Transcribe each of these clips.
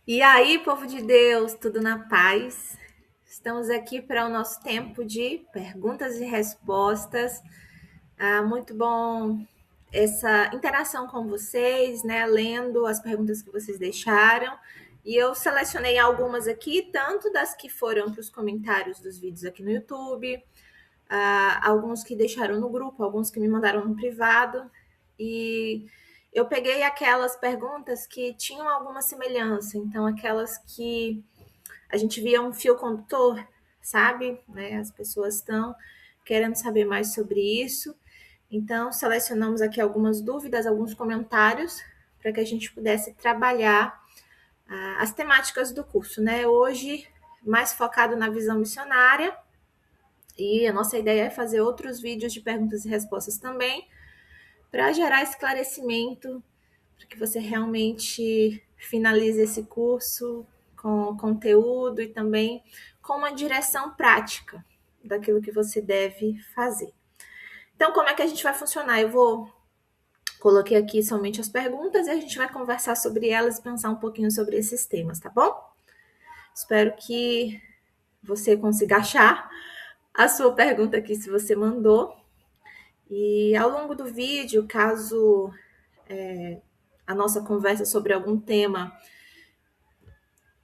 E aí, povo de Deus, tudo na paz? Estamos aqui para o nosso tempo de perguntas e respostas. Muito bom essa interação com vocês, né? Lendo as perguntas que vocês deixaram. E eu selecionei algumas aqui, tanto das que foram para os comentários dos vídeos aqui no YouTube, alguns que deixaram no grupo, alguns que me mandaram no privado. E eu peguei aquelas perguntas que tinham alguma semelhança, então aquelas que a gente via um fio condutor, sabe? Né? As pessoas estão querendo saber mais sobre isso. Então, selecionamos aqui algumas dúvidas, alguns comentários, para que a gente pudesse trabalhar as temáticas do curso, né? Hoje, mais focado na visão missionária, e a nossa ideia é fazer outros vídeos de perguntas e respostas também, para gerar esclarecimento, para que você realmente finalize esse curso com conteúdo e também com uma direção prática daquilo que você deve fazer. Então, como é que a gente vai funcionar? Coloquei aqui somente as perguntas e a gente vai conversar sobre elas e pensar um pouquinho sobre esses temas, tá bom? Espero que você consiga achar a sua pergunta aqui se você mandou. E ao longo do vídeo, caso a nossa conversa sobre algum tema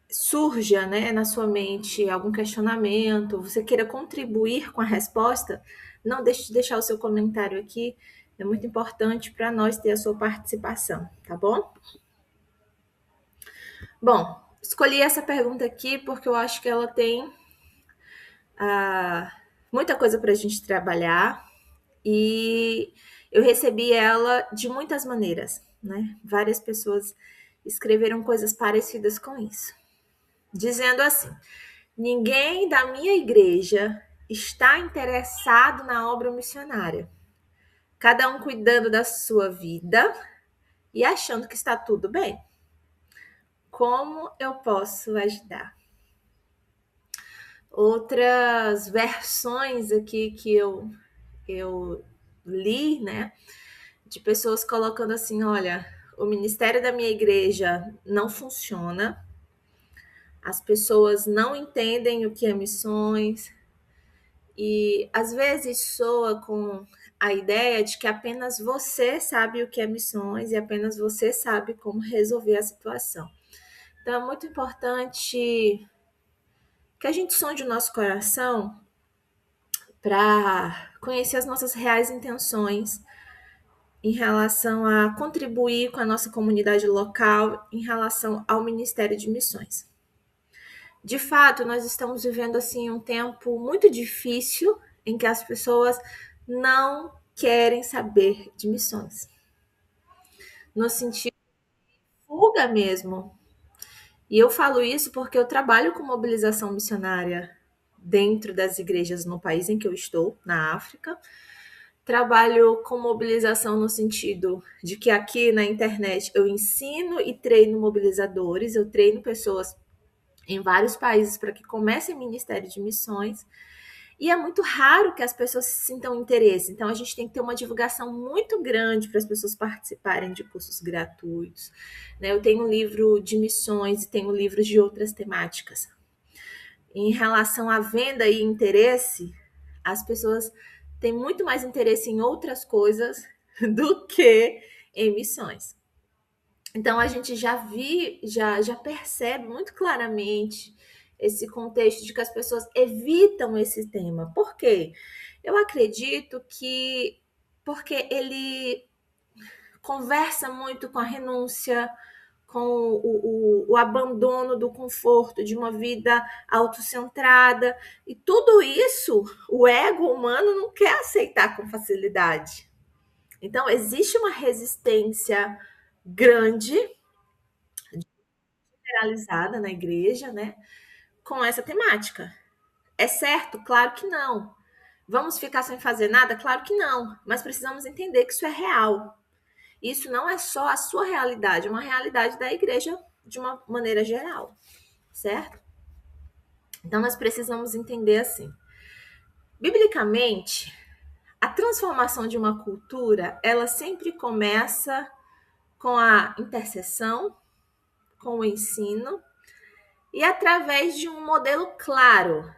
surja, né, na sua mente algum questionamento, você queira contribuir com a resposta, não deixe de deixar o seu comentário aqui. É muito importante para nós ter a sua participação, tá bom? Bom, escolhi essa pergunta aqui porque eu acho que ela tem muita coisa para a gente trabalhar e eu recebi ela de muitas maneiras, né? Várias pessoas escreveram coisas parecidas com isso, dizendo assim: ninguém da minha igreja está interessado na obra missionária. Cada um cuidando da sua vida e achando que está tudo bem. Como eu posso ajudar? Outras versões aqui que eu li, né, de pessoas colocando assim: olha, o ministério da minha igreja não funciona, as pessoas não entendem o que é missões, e às vezes soa com a ideia de que apenas você sabe o que é missões e apenas você sabe como resolver a situação. Então é muito importante que a gente sonde o nosso coração para conhecer as nossas reais intenções em relação a contribuir com a nossa comunidade local, em relação ao Ministério de Missões. De fato, nós estamos vivendo assim um tempo muito difícil em que as pessoas não querem saber de missões, no sentido de fuga mesmo. E eu falo isso porque eu trabalho com mobilização missionária dentro das igrejas no país em que eu estou, na África. Trabalho com mobilização no sentido de que aqui na internet eu ensino e treino mobilizadores, eu treino pessoas em vários países para que comecem ministério de missões. E é muito raro que as pessoas sintam interesse. Então, a gente tem que ter uma divulgação muito grande para as pessoas participarem de cursos gratuitos. Né? Eu tenho um livro de missões e tenho livros de outras temáticas. Em relação à venda e interesse, as pessoas têm muito mais interesse em outras coisas do que em missões. Então a gente já percebe muito claramente esse contexto de que as pessoas evitam esse tema. Por quê? Eu acredito que porque ele conversa muito com a renúncia, com o abandono do conforto de uma vida autocentrada. E tudo isso o ego humano não quer aceitar com facilidade. Então, existe uma resistência grande, generalizada na igreja, né, com essa temática. É certo? Claro que não. Vamos ficar sem fazer nada? Claro que não. Mas precisamos entender que isso é real. Isso não é só a sua realidade, é uma realidade da igreja de uma maneira geral, certo? Então nós precisamos entender assim. Biblicamente, a transformação de uma cultura, ela sempre começa com a intercessão, com o ensino e através de um modelo claro,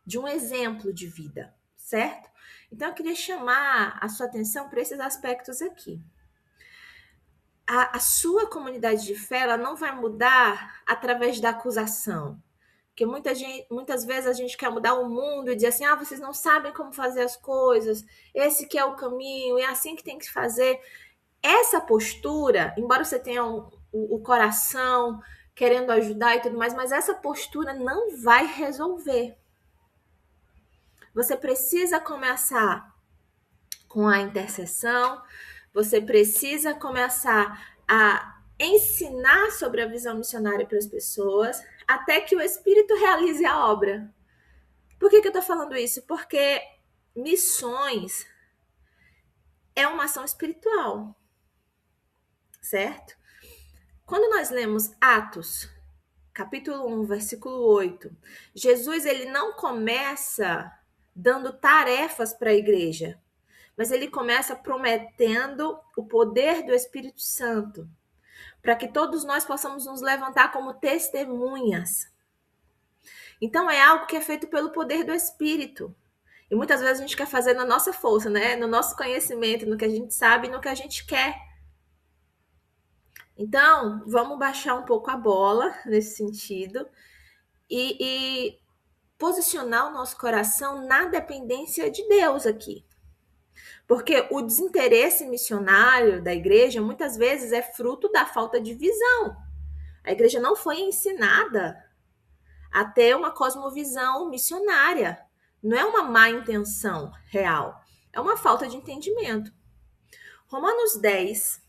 de um exemplo de vida, certo? Então, eu queria chamar a sua atenção para esses aspectos aqui. A sua comunidade de fé ela não vai mudar através da acusação. Porque muitas vezes a gente quer mudar o mundo e dizer assim, vocês não sabem como fazer as coisas, esse que é o caminho, é assim que tem que fazer. Essa postura, embora você tenha o coração querendo ajudar e tudo mais, mas essa postura não vai resolver. Você precisa começar com a intercessão, você precisa começar a ensinar sobre a visão missionária para as pessoas, até que o Espírito realize a obra. Por que eu estou falando isso? Porque missões é uma ação espiritual, certo? Quando nós lemos Atos, capítulo 1, versículo 8, Jesus ele não começa dando tarefas para a igreja, mas ele começa prometendo o poder do Espírito Santo, para que todos nós possamos nos levantar como testemunhas. Então é algo que é feito pelo poder do Espírito. E muitas vezes a gente quer fazer na nossa força, né? No nosso conhecimento, no que a gente sabe, no que a gente quer. Então, vamos baixar um pouco a bola nesse sentido e posicionar o nosso coração na dependência de Deus aqui. Porque o desinteresse missionário da igreja muitas vezes é fruto da falta de visão. A igreja não foi ensinada a ter uma cosmovisão missionária. Não é uma má intenção real, é uma falta de entendimento. Romanos 10,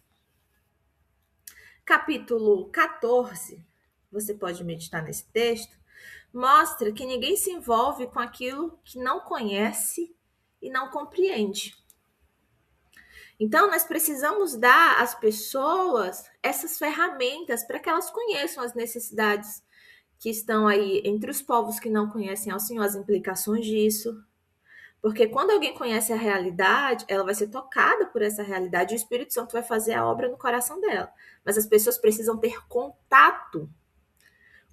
capítulo 14, você pode meditar nesse texto, mostra que ninguém se envolve com aquilo que não conhece e não compreende. Então, nós precisamos dar às pessoas essas ferramentas para que elas conheçam as necessidades que estão aí entre os povos que não conhecem ao Senhor, as implicações disso. Porque quando alguém conhece a realidade, ela vai ser tocada por essa realidade e o Espírito Santo vai fazer a obra no coração dela. Mas as pessoas precisam ter contato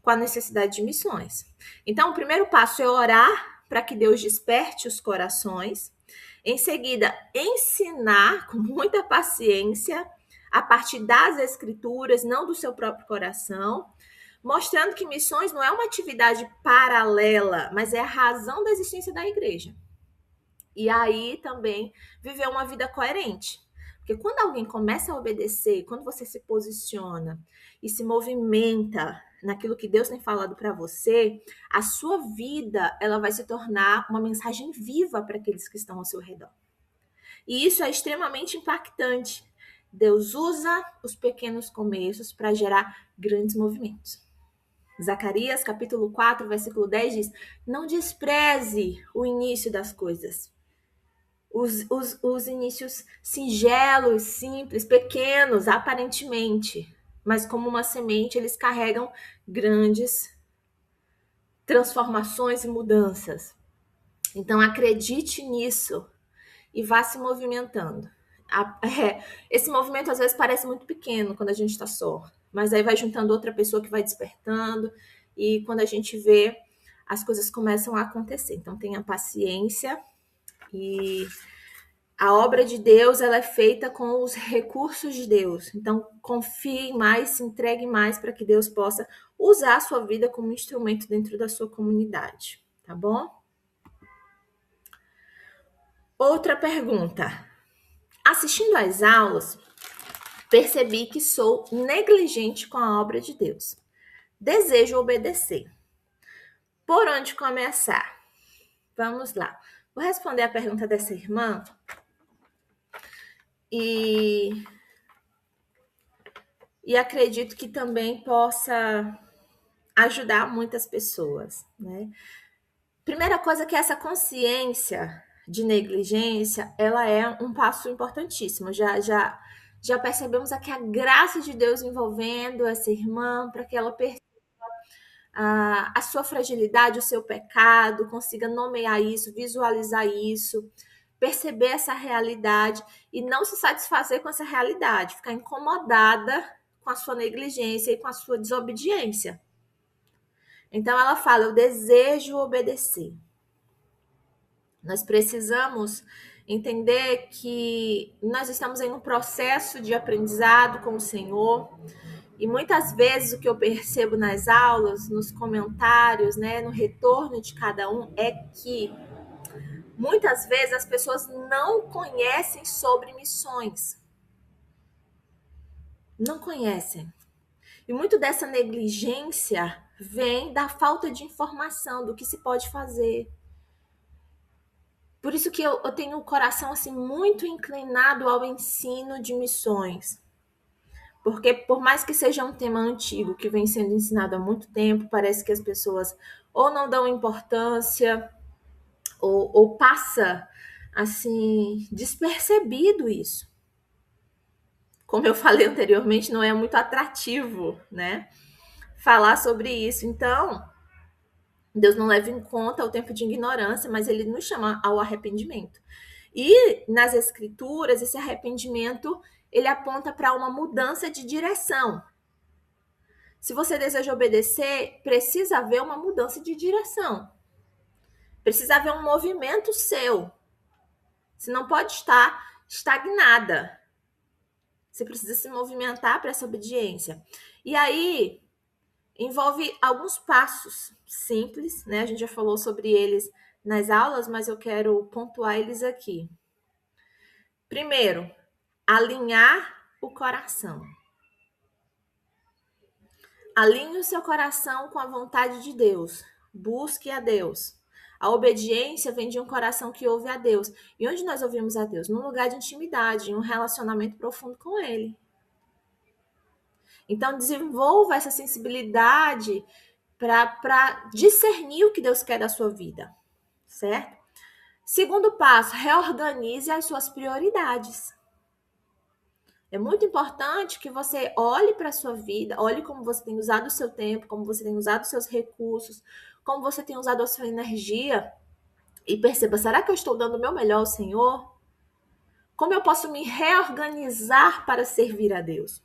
com a necessidade de missões. Então, o primeiro passo é orar para que Deus desperte os corações. Em seguida, ensinar com muita paciência, a partir das escrituras, não do seu próprio coração, mostrando que missões não é uma atividade paralela, mas é a razão da existência da igreja. E aí também viver uma vida coerente. Porque quando alguém começa a obedecer, quando você se posiciona e se movimenta naquilo que Deus tem falado para você, a sua vida ela vai se tornar uma mensagem viva para aqueles que estão ao seu redor. E isso é extremamente impactante. Deus usa os pequenos começos para gerar grandes movimentos. Zacarias, capítulo 4, versículo 10 diz: não despreze o início das coisas. Os inícios singelos, simples, pequenos, aparentemente, mas como uma semente, eles carregam grandes transformações e mudanças. Então, acredite nisso e vá se movimentando. Esse movimento, às vezes, parece muito pequeno quando a gente está só, mas aí vai juntando outra pessoa que vai despertando e quando a gente vê, as coisas começam a acontecer. Então, tenha paciência e a obra de Deus ela é feita com os recursos de Deus. Então, confie mais, se entregue mais para que Deus possa usar a sua vida como instrumento dentro da sua comunidade, tá bom? Outra pergunta. Assistindo às aulas, percebi que sou negligente com a obra de Deus. Desejo obedecer. Por onde começar? Vamos lá. Vou responder a pergunta dessa irmã e acredito que também possa ajudar muitas pessoas, né? Primeira coisa que essa consciência de negligência, ela é um passo importantíssimo. Já percebemos aqui a graça de Deus envolvendo essa irmã para que ela perceba a sua fragilidade, o seu pecado, consiga nomear isso, visualizar isso, perceber essa realidade e não se satisfazer com essa realidade, ficar incomodada com a sua negligência e com a sua desobediência. Então ela fala: eu desejo obedecer. Nós precisamos entender que nós estamos em um processo de aprendizado com o Senhor. E muitas vezes o que eu percebo nas aulas, nos comentários, né, no retorno de cada um, é que muitas vezes as pessoas não conhecem sobre missões. Não conhecem. E muito dessa negligência vem da falta de informação do que se pode fazer. Por isso que eu tenho o coração assim muito inclinado ao ensino de missões. Porque por mais que seja um tema antigo, que vem sendo ensinado há muito tempo, parece que as pessoas ou não dão importância, ou passa assim despercebido isso. Como eu falei anteriormente, não é muito atrativo, né? Falar sobre isso. Então, Deus não leva em conta o tempo de ignorância, mas ele nos chama ao arrependimento. E nas escrituras, esse arrependimento, ele aponta para uma mudança de direção. Se você deseja obedecer, precisa haver uma mudança de direção. Precisa haver um movimento seu. Você não pode estar estagnada. Você precisa se movimentar para essa obediência. E aí, envolve alguns passos simples, né? A gente já falou sobre eles nas aulas, mas eu quero pontuar eles aqui. Primeiro, alinhar o coração. Alinhe o seu coração com a vontade de Deus. Busque a Deus. A obediência vem de um coração que ouve a Deus. E onde nós ouvimos a Deus? Num lugar de intimidade, em um relacionamento profundo com Ele. Então, desenvolva essa sensibilidade para discernir o que Deus quer da sua vida, certo? Segundo passo, reorganize as suas prioridades. É muito importante que você olhe para a sua vida, olhe como você tem usado o seu tempo, como você tem usado os seus recursos, como você tem usado a sua energia e perceba, será que eu estou dando o meu melhor ao Senhor? Como eu posso me reorganizar para servir a Deus?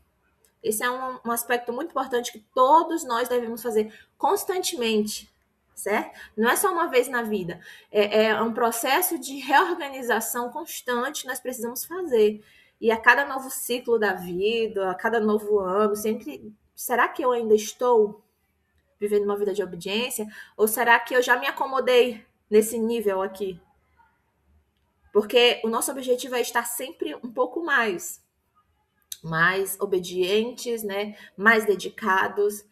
Esse é um aspecto muito importante que todos nós devemos fazer constantemente, certo? Não é só uma vez na vida. É um processo de reorganização constante que nós precisamos fazer. E a cada novo ciclo da vida, a cada novo ano, sempre, será que eu ainda estou vivendo uma vida de obediência? Ou será que eu já me acomodei nesse nível aqui? Porque o nosso objetivo é estar sempre um pouco mais obedientes, né? Mais dedicados,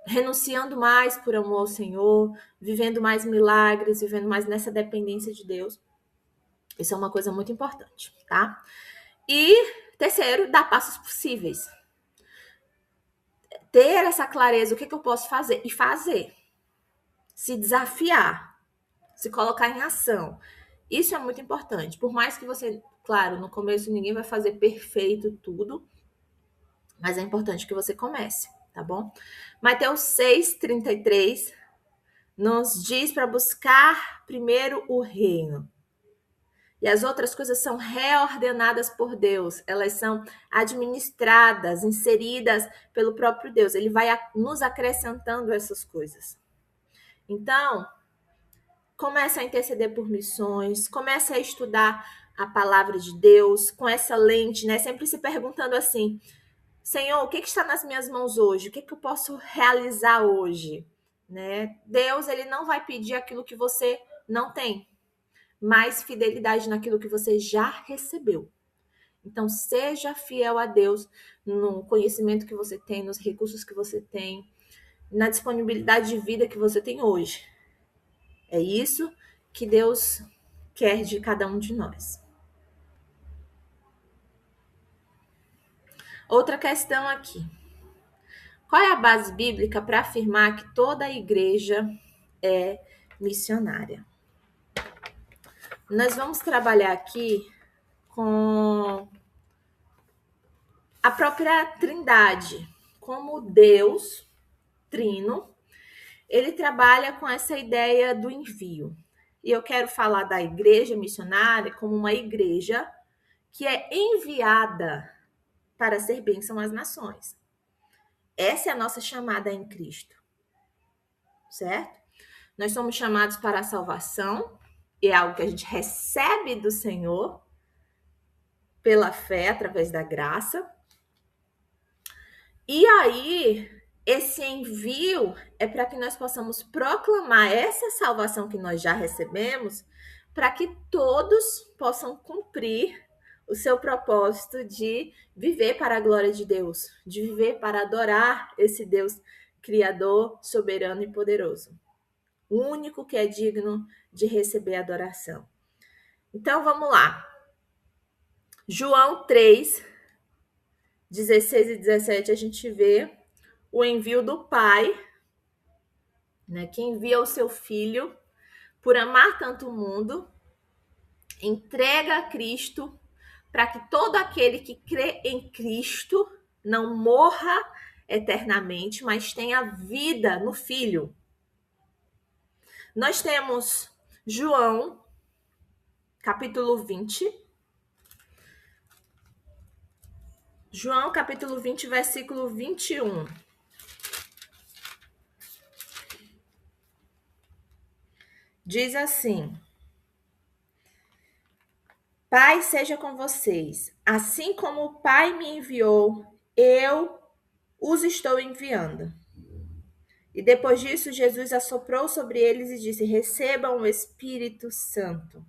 renunciando mais por amor ao Senhor, vivendo mais milagres, vivendo mais nessa dependência de Deus. Isso é uma coisa muito importante, tá? E terceiro, dar passos possíveis. Ter essa clareza, o que eu posso fazer? E fazer. Se desafiar. Se colocar em ação. Isso é muito importante. Por mais que você, claro, no começo ninguém vai fazer perfeito tudo, mas é importante que você comece, tá bom? Mateus 6:33 nos diz para buscar primeiro o reino. E as outras coisas são reordenadas por Deus, elas são administradas, inseridas pelo próprio Deus. Ele vai nos acrescentando essas coisas. Então, comece a interceder por missões, comece a estudar a palavra de Deus com essa lente, né? Sempre se perguntando assim: Senhor, o que está nas minhas mãos hoje? O que eu posso realizar hoje? Né? Deus, ele não vai pedir aquilo que você não tem, mas fidelidade naquilo que você já recebeu. Então, seja fiel a Deus no conhecimento que você tem, nos recursos que você tem, na disponibilidade de vida que você tem hoje. É isso que Deus quer de cada um de nós. Outra questão aqui. Qual é a base bíblica para afirmar que toda a igreja é missionária? Nós vamos trabalhar aqui com a própria Trindade, como Deus, Trino, ele trabalha com essa ideia do envio. E eu quero falar da igreja missionária como uma igreja que é enviada para ser bênção às nações. Essa é a nossa chamada em Cristo. certo? Nós somos chamados para a salvação, e é algo que a gente recebe do Senhor pela fé, através da graça. E aí, esse envio é para que nós possamos proclamar essa salvação que nós já recebemos, para que todos possam cumprir o seu propósito de viver para a glória de Deus, de viver para adorar esse Deus criador, soberano e poderoso, o único que é digno de receber adoração. Então vamos lá. João 3, 16 e 17, a gente vê o envio do Pai, né, que envia o seu Filho por amar tanto o mundo, entrega a Cristo para que todo aquele que crê em Cristo não morra eternamente, mas tenha vida no Filho. Nós temos João, capítulo 20. João, capítulo 20, versículo 21. Diz assim: Pai seja com vocês, assim como o Pai me enviou, eu os estou enviando. E depois disso, Jesus assoprou sobre eles e disse: recebam o Espírito Santo.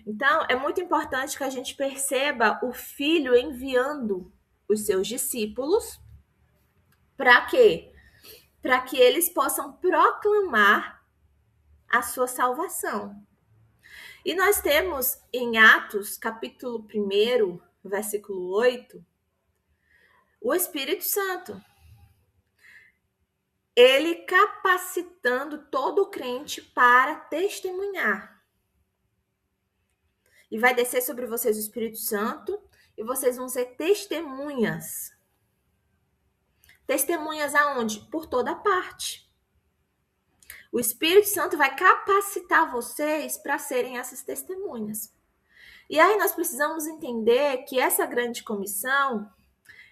Então, é muito importante que a gente perceba o Filho enviando os seus discípulos. Para quê? Para que eles possam proclamar a sua salvação. E nós temos em Atos, capítulo 1, versículo 8, o Espírito Santo. Ele capacitando todo crente para testemunhar. E vai descer sobre vocês o Espírito Santo e vocês vão ser testemunhas. Testemunhas aonde? Por toda parte. O Espírito Santo vai capacitar vocês para serem essas testemunhas. E aí nós precisamos entender que essa grande comissão,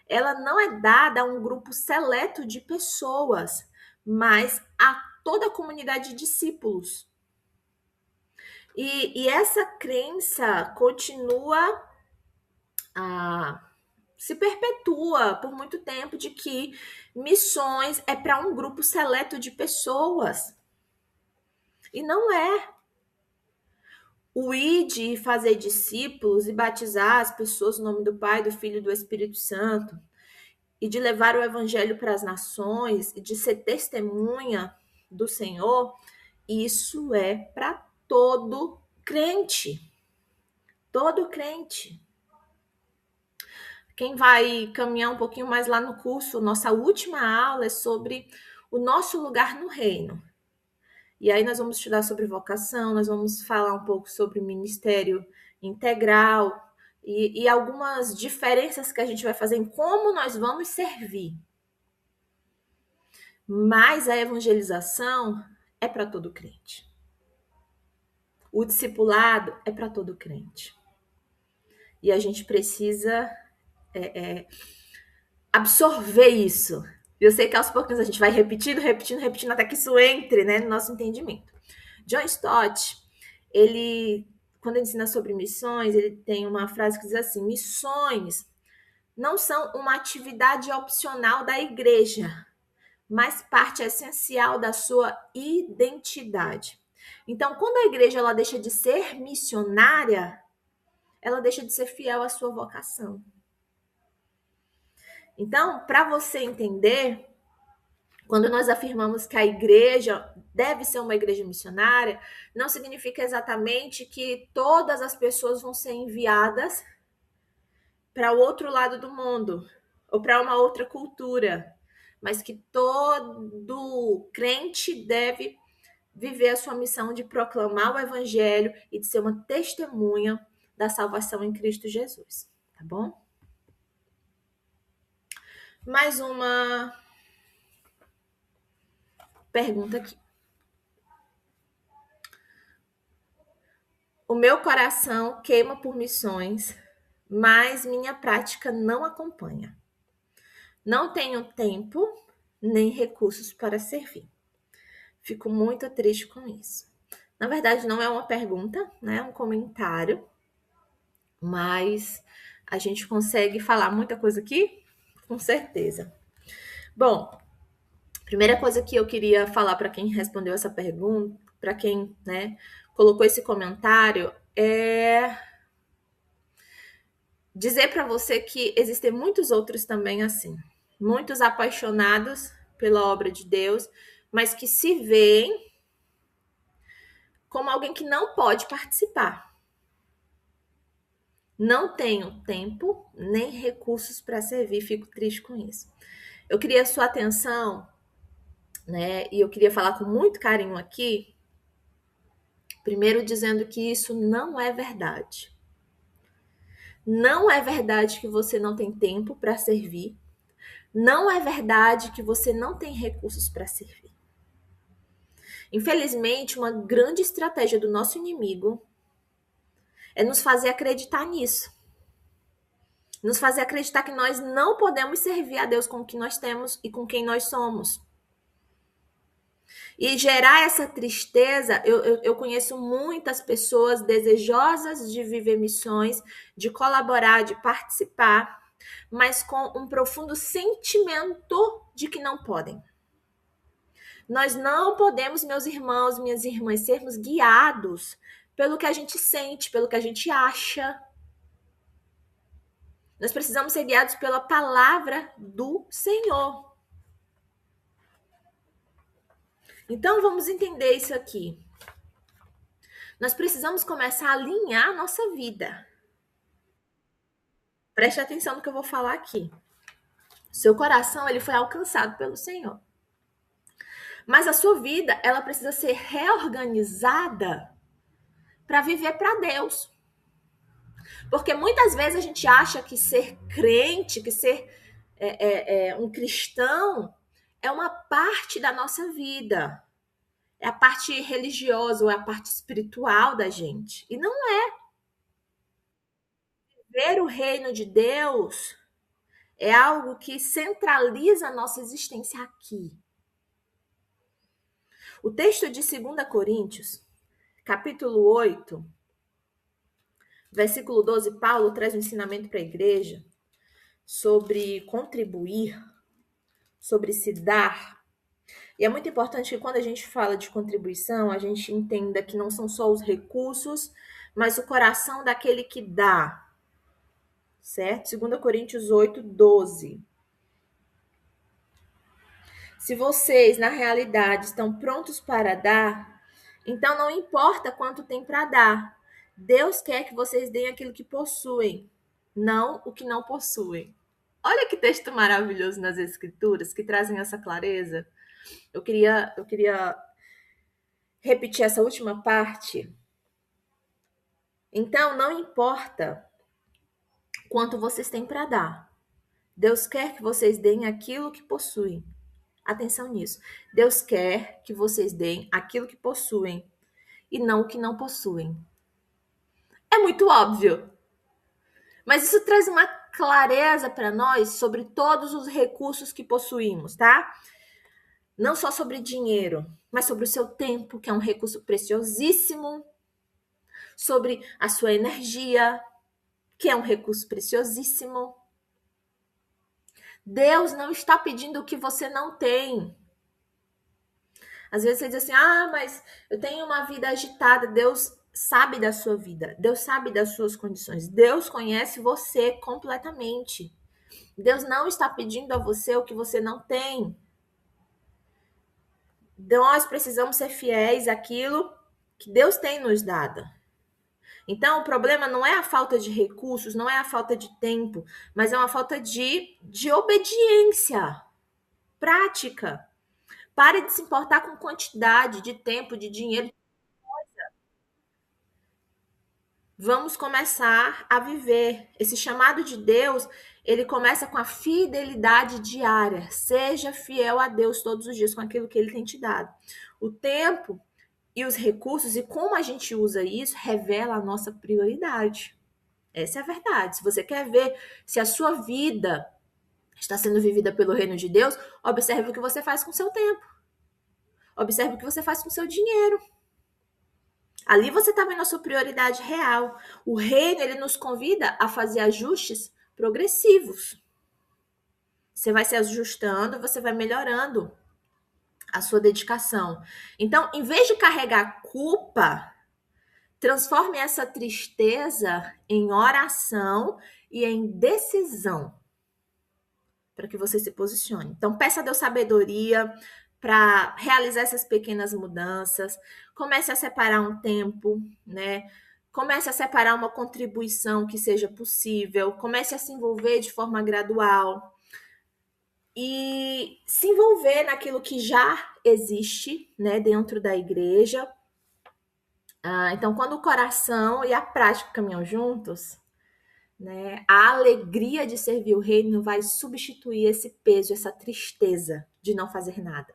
ela não é dada a um grupo seleto de pessoas, mas a toda a comunidade de discípulos. E essa crença continua se perpetua por muito tempo de que missões é para um grupo seleto de pessoas. E não é. O id e fazer discípulos e batizar as pessoas no nome do Pai, do Filho e do Espírito Santo, e de levar o evangelho para as nações, e de ser testemunha do Senhor, isso é para todo crente. Todo crente. Quem vai caminhar um pouquinho mais lá no curso, nossa última aula é sobre o nosso lugar no reino. E aí nós vamos estudar sobre vocação, nós vamos falar um pouco sobre ministério integral e algumas diferenças que a gente vai fazer em como nós vamos servir. Mas a evangelização é para todo crente. O discipulado é para todo crente. E a gente precisa absorver isso. Eu sei que aos poucos a gente vai repetindo até que isso entre, né, no nosso entendimento. John Stott, ele, quando ele ensina sobre missões, ele tem uma frase que diz assim: missões não são uma atividade opcional da igreja, mas parte essencial da sua identidade. Então, quando a igreja ela deixa de ser missionária, ela deixa de ser fiel à sua vocação. Então, para você entender, quando nós afirmamos que a igreja deve ser uma igreja missionária, não significa exatamente que todas as pessoas vão ser enviadas para o outro lado do mundo ou para uma outra cultura, mas que todo crente deve viver a sua missão de proclamar o evangelho e de ser uma testemunha da salvação em Cristo Jesus, tá bom? Mais uma pergunta aqui. O meu coração queima por missões, mas minha prática não acompanha. Não tenho tempo nem recursos para servir. Fico muito triste com isso. Na verdade, não é uma pergunta, né? É um comentário, mas a gente consegue falar muita coisa aqui? Com certeza. Bom, primeira coisa que eu queria falar para quem respondeu essa pergunta, para quem, né, colocou esse comentário, é dizer para você que existem muitos outros também assim, muitos apaixonados pela obra de Deus, mas que se veem como alguém que não pode participar. Não tenho tempo nem recursos para servir, fico triste com isso. Eu queria a sua atenção, né? E eu queria falar com muito carinho aqui, primeiro dizendo que isso não é verdade. Não é verdade que você não tem tempo para servir. Não é verdade que você não tem recursos para servir. Infelizmente, uma grande estratégia do nosso inimigo é nos fazer acreditar nisso. Nos fazer acreditar que nós não podemos servir a Deus com o que nós temos e com quem nós somos. E gerar essa tristeza, eu conheço muitas pessoas desejosas de viver missões, de colaborar, de participar, mas com um profundo sentimento de que não podem. Nós não podemos, meus irmãos, minhas irmãs, sermos guiados pelo que a gente sente, pelo que a gente acha. Nós precisamos ser guiados pela palavra do Senhor. Então vamos entender isso aqui. Nós precisamos começar a alinhar a nossa vida. Preste atenção no que eu vou falar aqui. Seu coração, ele foi alcançado pelo Senhor. Mas a sua vida, ela precisa ser reorganizada para viver para Deus. Porque muitas vezes a gente acha que ser crente, que ser um cristão, é uma parte da nossa vida. É a parte religiosa ou é a parte espiritual da gente. E não é. Ver o reino de Deus é algo que centraliza a nossa existência aqui. O texto de 2 Coríntios, capítulo 8, versículo 12, Paulo traz um ensinamento para a igreja sobre contribuir, sobre se dar. E é muito importante que quando a gente fala de contribuição, a gente entenda que não são só os recursos, mas o coração daquele que dá. Certo? 2 Coríntios 8, 12. Se vocês, na realidade, estão prontos para dar, então não importa quanto tem para dar. Deus quer que vocês deem aquilo que possuem, não o que não possuem. Olha que texto maravilhoso nas Escrituras que trazem essa clareza. Eu queria repetir essa última parte. Então, não importa quanto vocês têm para dar. Deus quer que vocês deem aquilo que possuem. Atenção nisso. Deus quer que vocês deem aquilo que possuem e não o que não possuem. É muito óbvio. Mas isso traz uma clareza para nós sobre todos os recursos que possuímos, tá? Não só sobre dinheiro, mas sobre o seu tempo, que é um recurso preciosíssimo, sobre a sua energia, que é um recurso preciosíssimo. Deus não está pedindo o que você não tem. Às vezes você diz assim, mas eu tenho uma vida agitada. Deus sabe da sua vida. Deus sabe das suas condições. Deus conhece você completamente. Deus não está pedindo a você o que você não tem. Nós precisamos ser fiéis àquilo que Deus tem nos dado. Então, o problema não é a falta de recursos, não é a falta de tempo, mas é uma falta de obediência prática. Pare de se importar com quantidade de tempo, de dinheiro. Vamos começar a viver. Esse chamado de Deus, ele começa com a fidelidade diária. Seja fiel a Deus todos os dias com aquilo que ele tem te dado. O tempo e os recursos e como a gente usa isso revela a nossa prioridade. Essa é a verdade. Se você quer ver se a sua vida está sendo vivida pelo reino de Deus, observe o que você faz com o seu tempo. Observe o que você faz com o seu dinheiro. Ali você está vendo a sua prioridade real. O reino, ele nos convida a fazer ajustes progressivos. Você vai se ajustando, você vai melhorando a sua dedicação. Então, em vez de carregar culpa, transforme essa tristeza em oração e em decisão para que você se posicione. Então, peça a Deus sabedoria para realizar essas pequenas mudanças. Comece a separar um tempo, né? Comece a separar uma contribuição que seja possível. Comece a se envolver de forma gradual. E se envolver naquilo que já existe, né, dentro da igreja. Então, quando o coração e a prática caminham juntos, né, a alegria de servir o reino vai substituir esse peso, essa tristeza de não fazer nada.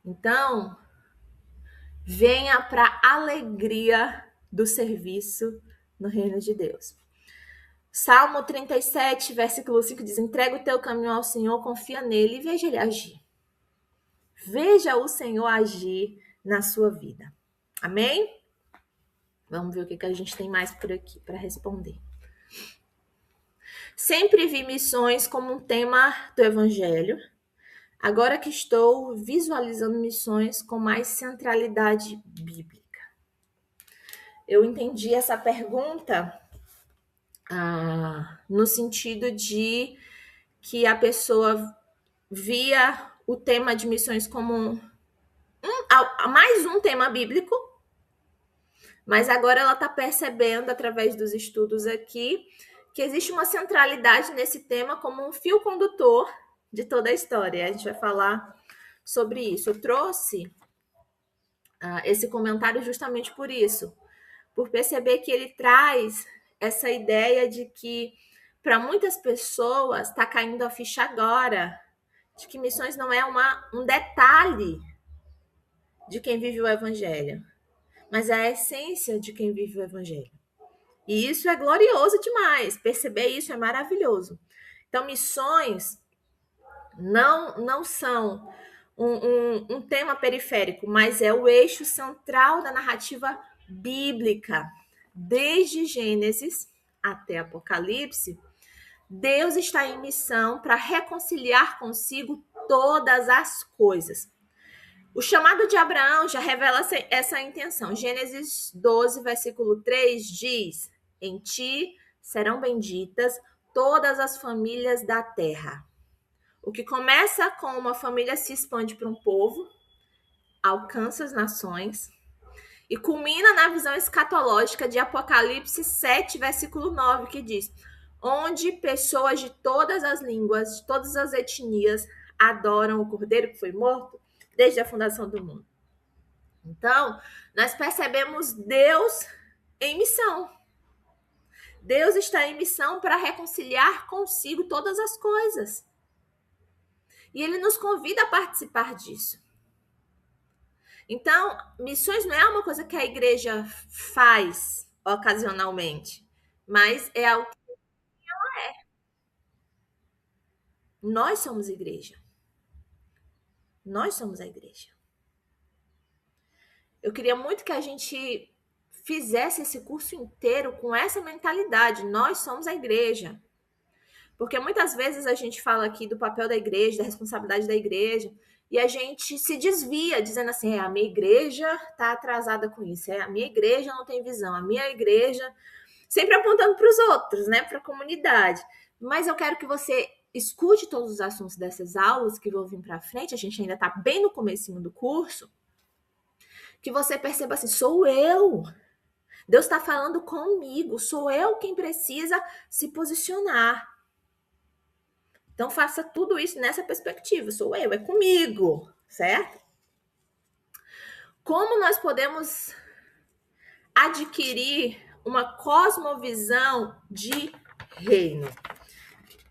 Então, venha para a alegria do serviço no reino de Deus. Salmo 37, versículo 5 diz: entrega o teu caminho ao Senhor, confia nele e veja ele agir. Veja o Senhor agir na sua vida. Amém? Vamos ver o que a gente tem mais por aqui para responder. Sempre vi missões como um tema do Evangelho. Agora que estou visualizando missões com mais centralidade bíblica. Eu entendi essa pergunta no sentido de que a pessoa via o tema de missões como mais um tema bíblico, mas agora ela está percebendo, através dos estudos aqui, que existe uma centralidade nesse tema como um fio condutor de toda a história. A gente vai falar sobre isso. Eu trouxe esse comentário justamente por isso, por perceber que ele traz essa ideia de que, para muitas pessoas, está caindo a ficha agora, de que missões não é um detalhe de quem vive o Evangelho, mas é a essência de quem vive o Evangelho. E isso é glorioso demais, perceber isso é maravilhoso. Então, missões não são um tema periférico, mas é o eixo central da narrativa bíblica. Desde Gênesis até Apocalipse, Deus está em missão para reconciliar consigo todas as coisas. O chamado de Abraão já revela essa intenção. Gênesis 12, versículo 3 diz: em ti serão benditas todas as famílias da terra. O que começa com uma família se expande para um povo, alcança as nações e culmina na visão escatológica de Apocalipse 7, versículo 9, que diz: onde pessoas de todas as línguas, de todas as etnias, adoram o Cordeiro que foi morto desde a fundação do mundo. Então, nós percebemos Deus em missão. Deus está em missão para reconciliar consigo todas as coisas. E ele nos convida a participar disso. Então, missões não é uma coisa que a igreja faz ocasionalmente, mas é algo que ela é. Nós somos igreja. Nós somos a igreja. Eu queria muito que a gente fizesse esse curso inteiro com essa mentalidade. Nós somos a igreja. Porque muitas vezes a gente fala aqui do papel da igreja, da responsabilidade da igreja, e a gente se desvia, dizendo assim, a minha igreja está atrasada com isso, a minha igreja não tem visão, a minha igreja... Sempre apontando para os outros, né, para a comunidade. Mas eu quero que você escute todos os assuntos dessas aulas que vão vir para frente, a gente ainda está bem no comecinho do curso, que você perceba assim, sou eu. Deus está falando comigo, sou eu quem precisa se posicionar. Então, faça tudo isso nessa perspectiva. Sou eu, é comigo, certo? Como nós podemos adquirir uma cosmovisão de reino?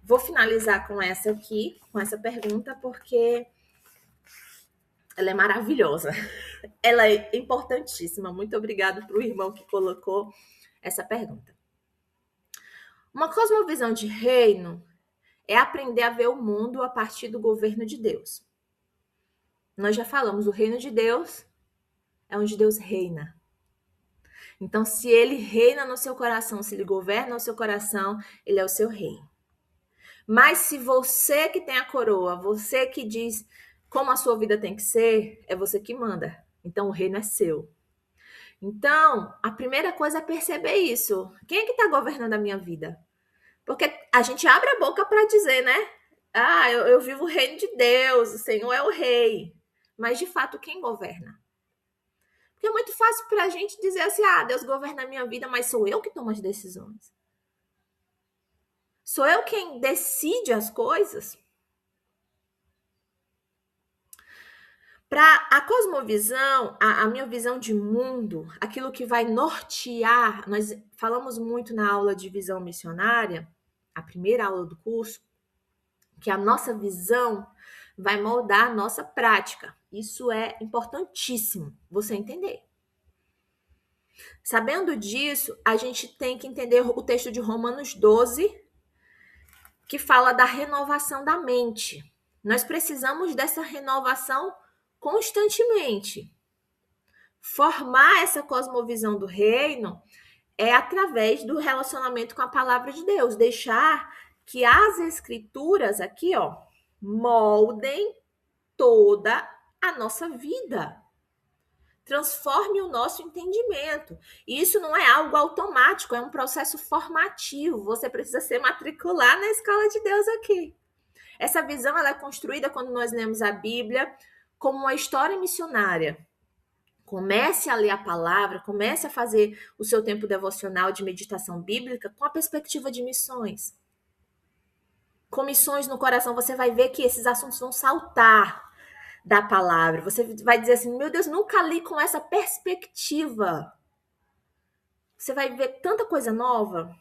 Vou finalizar com essa aqui, com essa pergunta, porque ela é maravilhosa. Ela é importantíssima. Muito obrigada para o irmão que colocou essa pergunta. Uma cosmovisão de reino é aprender a ver o mundo a partir do governo de Deus. Nós já falamos, o reino de Deus é onde Deus reina. Então, se ele reina no seu coração, se ele governa o seu coração, ele é o seu rei. Mas se você que tem a coroa, você que diz como a sua vida tem que ser, é você que manda. Então, o reino é seu. Então, a primeira coisa é perceber isso. Quem é que está governando a minha vida? Porque a gente abre a boca para dizer, né? Ah, eu vivo o reino de Deus, o Senhor é o rei. Mas, de fato, quem governa? Porque é muito fácil para a gente dizer assim, ah, Deus governa a minha vida, mas sou eu que tomo as decisões. Sou eu quem decide as coisas. Para a cosmovisão, a minha visão de mundo, aquilo que vai nortear, nós falamos muito na aula de visão missionária, a primeira aula do curso, que a nossa visão vai moldar a nossa prática. Isso é importantíssimo você entender. Sabendo disso, a gente tem que entender o texto de Romanos 12, que fala da renovação da mente. Nós precisamos dessa renovação constantemente. Formar essa cosmovisão do reino é através do relacionamento com a palavra de Deus, deixar que as escrituras aqui, ó, moldem toda a nossa vida. Transforme o nosso entendimento. E isso não é algo automático, é um processo formativo. Você precisa se matricular na escola de Deus aqui. Essa visão ela é construída quando nós lemos a Bíblia como uma história missionária. Comece a ler a palavra, comece a fazer o seu tempo devocional de meditação bíblica com a perspectiva de missões. Com missões no coração, você vai ver que esses assuntos vão saltar da palavra. Você vai dizer assim, meu Deus, nunca li com essa perspectiva. Você vai ver tanta coisa nova,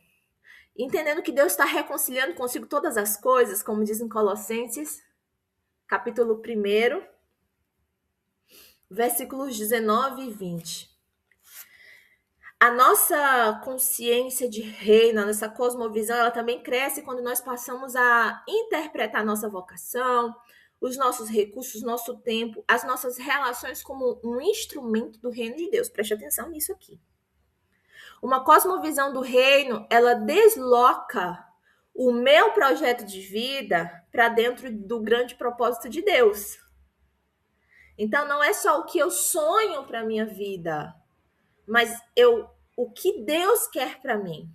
entendendo que Deus está reconciliando consigo todas as coisas, como diz em Colossenses, capítulo 1, versículos 19 e 20. A nossa consciência de reino, a nossa cosmovisão, ela também cresce quando nós passamos a interpretar a nossa vocação, os nossos recursos, nosso tempo, as nossas relações como um instrumento do reino de Deus. Preste atenção nisso aqui. Uma cosmovisão do reino, ela desloca o meu projeto de vida para dentro do grande propósito de Deus. Então, não é só o que eu sonho para a minha vida, mas o que Deus quer para mim.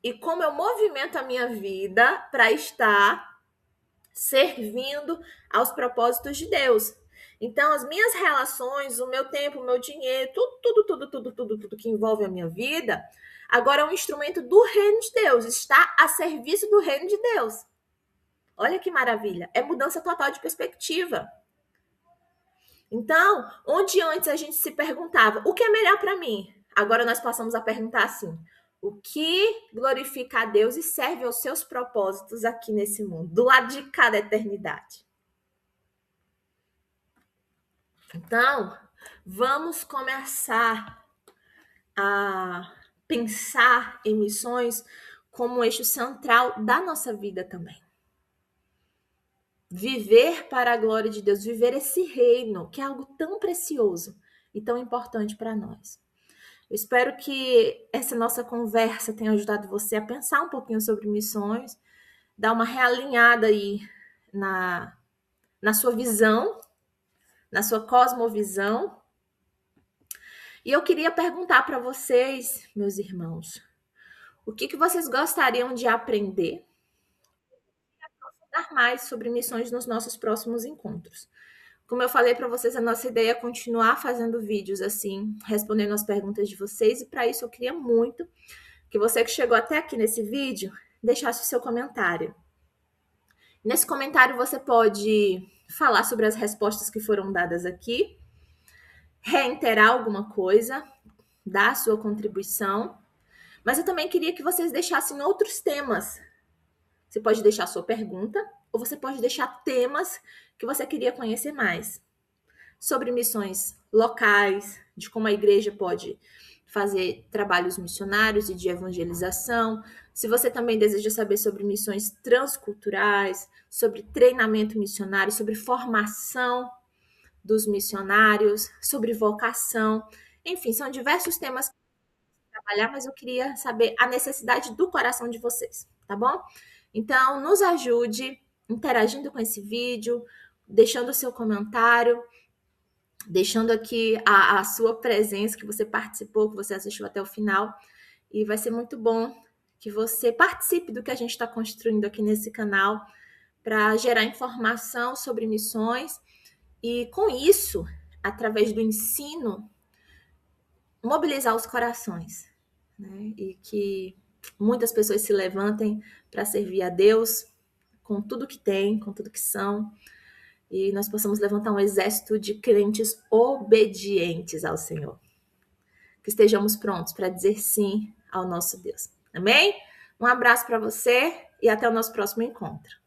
E como eu movimento a minha vida para estar servindo aos propósitos de Deus. Então, as minhas relações, o meu tempo, o meu dinheiro, tudo que envolve a minha vida, agora é um instrumento do reino de Deus, está a serviço do reino de Deus. Olha que maravilha, é mudança total de perspectiva. Então, onde antes a gente se perguntava, o que é melhor para mim? Agora nós passamos a perguntar assim, o que glorifica a Deus e serve aos seus propósitos aqui nesse mundo, do lado de cada eternidade. Então, vamos começar a pensar em missões como um eixo central da nossa vida também. Viver para a glória de Deus, viver esse reino, que é algo tão precioso e tão importante para nós. Eu espero que essa nossa conversa tenha ajudado você a pensar um pouquinho sobre missões, dar uma realinhada aí na sua visão, na sua cosmovisão. E eu queria perguntar para vocês, meus irmãos, o que vocês gostariam de aprender e aprofundar mais sobre missões nos nossos próximos encontros? Como eu falei para vocês, a nossa ideia é continuar fazendo vídeos assim, respondendo as perguntas de vocês, e para isso eu queria muito que você que chegou até aqui nesse vídeo, deixasse o seu comentário. Nesse comentário você pode falar sobre as respostas que foram dadas aqui, reiterar alguma coisa, dar a sua contribuição, mas eu também queria que vocês deixassem outros temas. Você pode deixar a sua pergunta, ou você pode deixar temas que você queria conhecer mais. Sobre missões locais, de como a igreja pode fazer trabalhos missionários e de evangelização. Se você também deseja saber sobre missões transculturais, sobre treinamento missionário, sobre formação dos missionários, sobre vocação, enfim, são diversos temas que eu vou trabalhar, mas eu queria saber a necessidade do coração de vocês, tá bom? Então, nos ajude interagindo com esse vídeo, deixando o seu comentário, deixando aqui a sua presença, que você participou, que você assistiu até o final. E vai ser muito bom que você participe do que a gente está construindo aqui nesse canal para gerar informação sobre missões e, com isso, através do ensino, mobilizar os corações, né? E que muitas pessoas se levantem para servir a Deus com tudo que tem, com tudo que são, e nós possamos levantar um exército de crentes obedientes ao Senhor. Que estejamos prontos para dizer sim ao nosso Deus. Amém? Um abraço para você e até o nosso próximo encontro.